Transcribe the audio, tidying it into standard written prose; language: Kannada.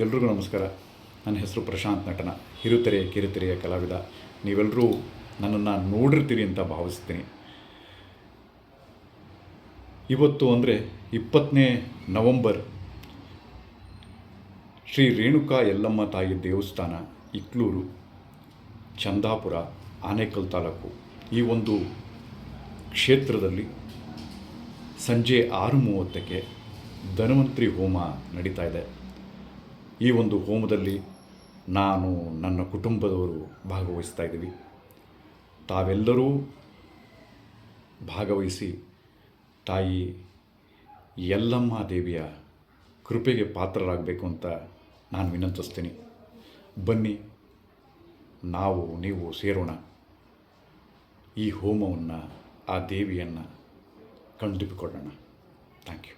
ಎಲ್ರಿಗೂ ನಮಸ್ಕಾರ. ನನ್ನ ಹೆಸರು ಪ್ರಶಾಂತ್ ನಟನ, ಹಿರುತೆರೆ ಕಿರುತೆರೆಯ ಕಲಾವಿದ. ನೀವೆಲ್ಲರೂ ನನ್ನನ್ನು ನೋಡಿರ್ತೀರಿ ಅಂತ ಭಾವಿಸ್ತೀನಿ. ಇವತ್ತು ಅಂದರೆ 20ನೇ ನವಂಬರ್, ಶ್ರೀ ರೇಣುಕಾ ಯಲ್ಲಮ್ಮ ತಾಯಿ ದೇವಸ್ಥಾನ, ಇಕ್ಲೂರು, ಚಂದಾಪುರ, ಆನೇಕಲ್ ತಾಲೂಕು. ಈ ಒಂದು ಕ್ಷೇತ್ರದಲ್ಲಿ ಸಂಜೆ 6:30ಕ್ಕೆ ಧನ್ವಂತರಿ ಹೋಮ ನಡೀತಾ ಇದೆ. ಈ ಒಂದು ಹೋಮದಲ್ಲಿ ನಾನು, ನನ್ನ ಕುಟುಂಬದವರು ಭಾಗವಹಿಸ್ತಾ ಇದ್ದೀವಿ. ತಾವೆಲ್ಲರೂ ಭಾಗವಹಿಸಿ ತಾಯಿ ಯಲ್ಲಮ್ಮ ದೇವಿಯ ಕೃಪೆಗೆ ಪಾತ್ರರಾಗಬೇಕು ಅಂತ ನಾನು ವಿನಂತಿಸ್ತೀನಿ. ಬನ್ನಿ, ನೀವು ಸೇರೋಣ. ಈ ಹೋಮವನ್ನು, ಆ ದೇವಿಯನ್ನು ಕಣ್ತುಂಬಿಕೊಳ್ಳೋಣ. Thank you.